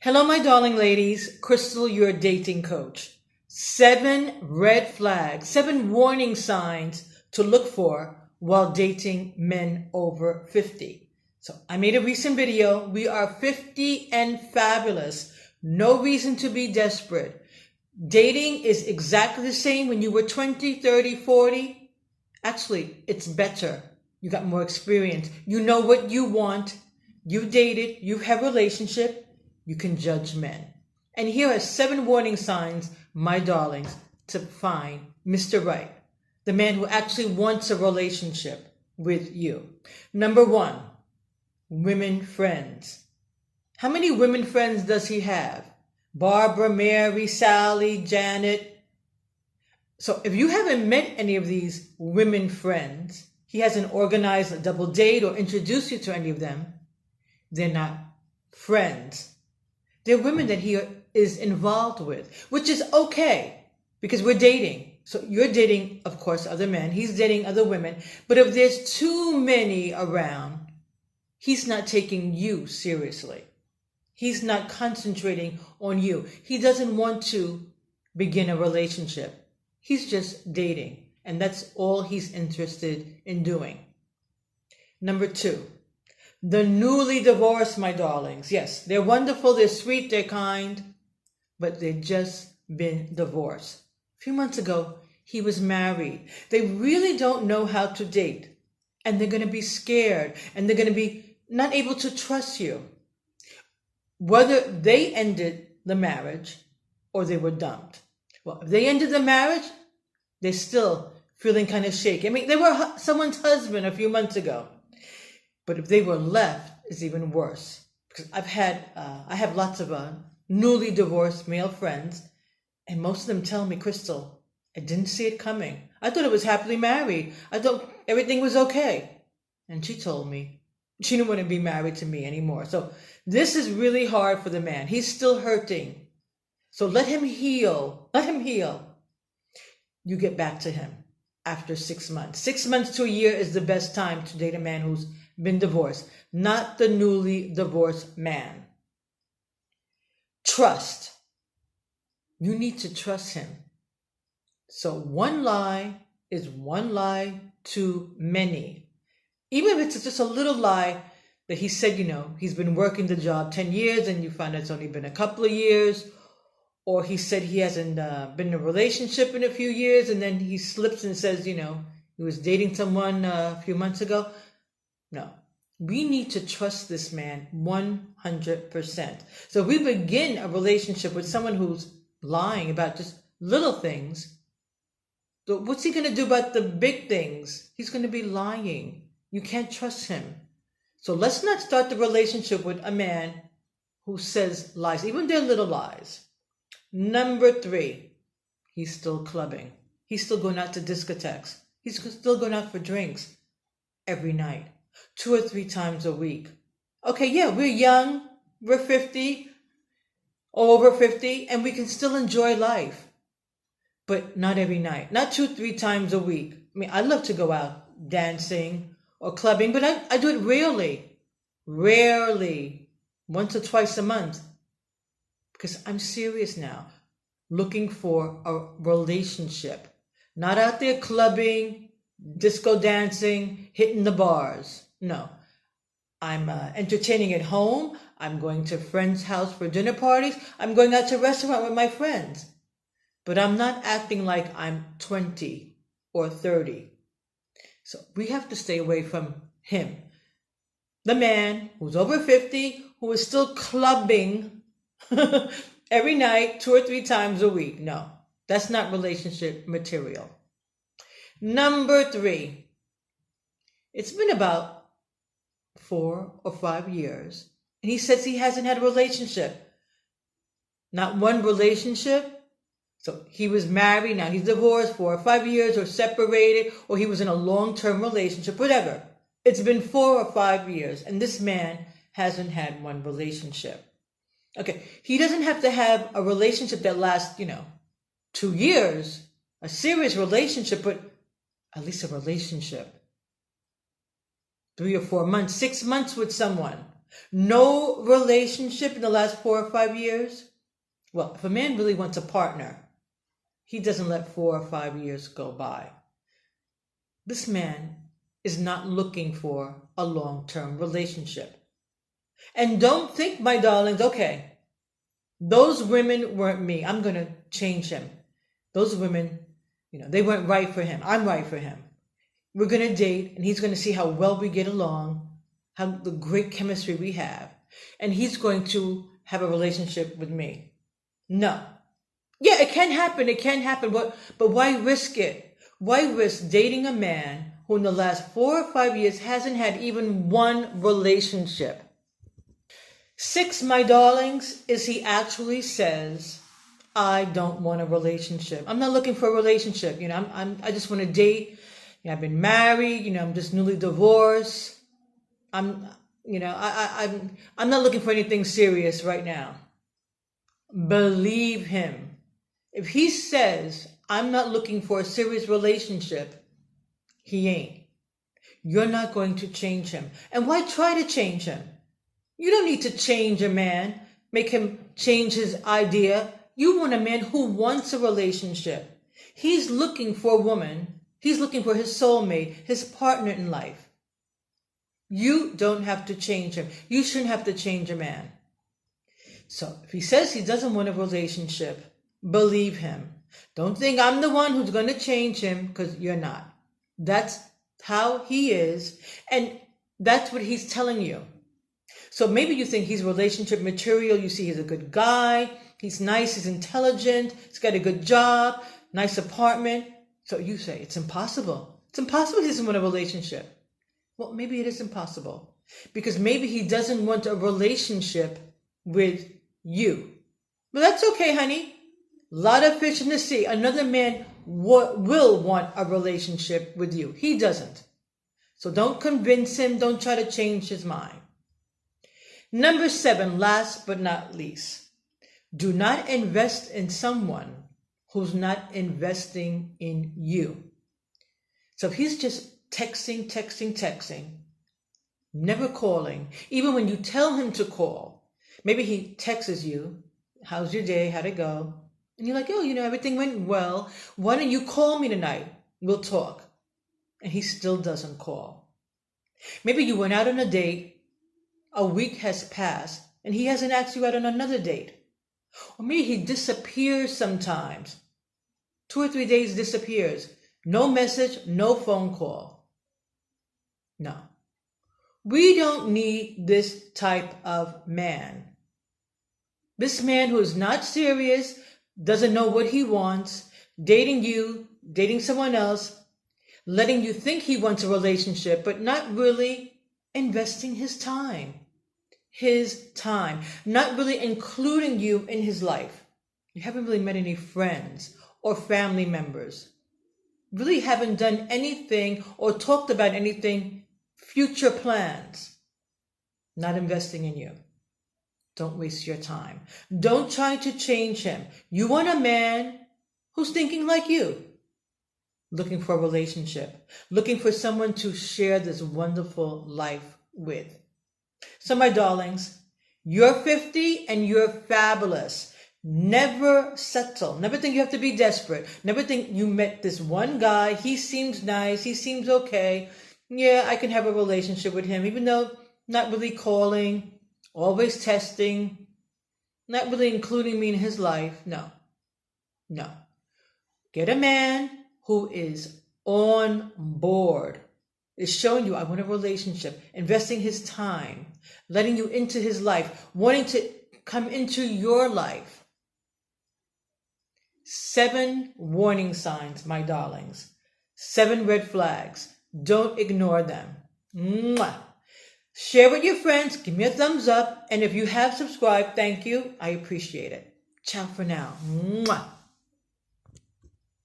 Hello, my darling ladies. Crystal, your dating coach. 7 red flags, 7 warning signs to look for while dating men over 50. So I made a recent video. We are 50 and fabulous. No reason to be desperate. Dating is exactly the same when you were 20, 30, 40. Actually, it's better. You got more experience. You know what you want. You dated. You have a relationship. You can judge men. And here are 7 warning signs, my darlings, to find Mr. Right, the man who actually wants a relationship with you. Number 1, women friends. How many women friends does he have? Barbara, Mary, Sally, Janet. So if you haven't met any of these women friends, he hasn't organized a double date or introduced you to any of them, they're not friends. They're women that he is involved with, which is okay because we're dating. So you're dating, of course, other men. He's dating other women. But if there's too many around, he's not taking you seriously. He's not concentrating on you. He doesn't want to begin a relationship. He's just dating. And that's all he's interested in doing. Number 2. The newly divorced, my darlings. Yes, they're wonderful, they're sweet, they're kind, but they've just been divorced. A few months ago, he was married. They really don't know how to date, and they're going to be scared, and they're going to be not able to trust you. Whether they ended the marriage or they were dumped. Well, if they ended the marriage, they're still feeling kind of shaky. I mean, they were someone's husband a few months ago. But if they were left, it's even worse. Because I have lots of newly divorced male friends, and most of them tell me, Crystal, I didn't see it coming. I thought it was happily married. I thought everything was okay. And she told me she didn't want to be married to me anymore. So this is really hard for the man. He's still hurting. So let him heal. Let him heal. You get back to him after 6 months. 6 months to a year is the best time to date a man who's been divorced, not the newly divorced man. Trust. You need to trust him. So one lie is one lie too many. Even if it's just a little lie that he said, he's been working the job 10 years and you find it's only been a couple of years, or he said he hasn't been in a relationship in a few years and then he slips and says, he was dating someone a few months ago. No, we need to trust this man 100%. So if we begin a relationship with someone who's lying about just little things, so what's he going to do about the big things? He's going to be lying. You can't trust him. So let's not start the relationship with a man who says lies, even their little lies. Number 3, he's still clubbing. He's still going out to discotheques. He's still going out for drinks every night. 2 or 3 times a week. Okay, yeah, we're young, we're 50, over 50, and we can still enjoy life. But not every night, not 2, 3 times a week. I mean, I love to go out dancing or clubbing, but I do it rarely, once or twice a month. Because I'm serious now, looking for a relationship. Not out there clubbing, disco dancing, hitting the bars. No, I'm entertaining at home. I'm going to a friend's house for dinner parties. I'm going out to a restaurant with my friends. But I'm not acting like I'm 20 or 30. So we have to stay away from him. The man who's over 50, who is still clubbing every night, 2 or 3 times a week. No, that's not relationship material. Number 3, it's been about 4 or 5 years, and he says he hasn't had a relationship. Not one relationship. So he was married, now he's divorced 4 or 5 years, or separated, or he was in a long-term relationship, whatever. It's been 4 or 5 years, and this man hasn't had one relationship. Okay, he doesn't have to have a relationship that lasts, 2 years, a serious relationship, but at least a relationship. 3 or 4 months, 6 months with someone. No relationship in the last 4 or 5 years? Well, if a man really wants a partner, he doesn't let 4 or 5 years go by. This man is not looking for a long-term relationship. And don't think, my darlings, okay, those women weren't me. I'm going to change him. Those women, they weren't right for him. I'm right for him. We're going to date, and he's going to see how well we get along, how the great chemistry we have, and he's going to have a relationship with me. No. Yeah, it can happen, but why risk it? Why risk dating a man who in the last 4 or 5 years hasn't had even one relationship? 6, my darlings, is he actually says, I don't want a relationship. I'm not looking for a relationship. I just want to date. I've been married. I'm just newly divorced. I'm not looking for anything serious right now. Believe him. If he says, I'm not looking for a serious relationship, he ain't. You're not going to change him. And why try to change him? You don't need to change a man, make him change his idea. You want a man who wants a relationship. He's looking for a woman. He's looking for his soulmate, his partner in life. You don't have to change him. You shouldn't have to change a man. So if he says he doesn't want a relationship, believe him. Don't think I'm the one who's going to change him, because you're not. That's how he is, and that's what he's telling you. So maybe you think he's relationship material. You see he's a good guy. He's nice. He's intelligent. He's got a good job, nice apartment. So you say, it's impossible. It's impossible he doesn't want a relationship. Well, maybe it is impossible because maybe he doesn't want a relationship with you. But that's okay, honey. A lot of fish in the sea. Another man will want a relationship with you. He doesn't. So don't convince him. Don't try to change his mind. Number 7, last but not least. Do not invest in someone who's not investing in you. So if he's just texting, never calling, even when you tell him to call, maybe he texts you, how's your day, how'd it go? And you're like, oh, everything went well. Why don't you call me tonight? We'll talk. And he still doesn't call. Maybe you went out on a date, a week has passed, and he hasn't asked you out on another date. Or maybe he disappears sometimes. 2 or 3 days disappears. No message, no phone call. No. We don't need this type of man. This man who is not serious, doesn't know what he wants, dating you, dating someone else, letting you think he wants a relationship, but not really investing his time. Not really including you in his life. You haven't really met any friends or family members. Really haven't done anything or talked about anything, future plans. Not investing in you. Don't waste your time. Don't try to change him. You want a man who's thinking like you. Looking for a relationship. Looking for someone to share this wonderful life with. So my darlings, you're 50 and you're fabulous. Never settle. Never think you have to be desperate. Never think you met this one guy. He seems nice. He seems okay. Yeah, I can have a relationship with him, even though not really calling, always testing, not really including me in his life. No. Get a man who is on board, is showing you, I want a relationship, investing his time, letting you into his life, wanting to come into your life. 7 warning signs, my darlings. 7 red flags. Don't ignore them. Mwah. Share with your friends. Give me a thumbs up. And if you have subscribed, thank you. I appreciate it. Ciao for now. Mwah.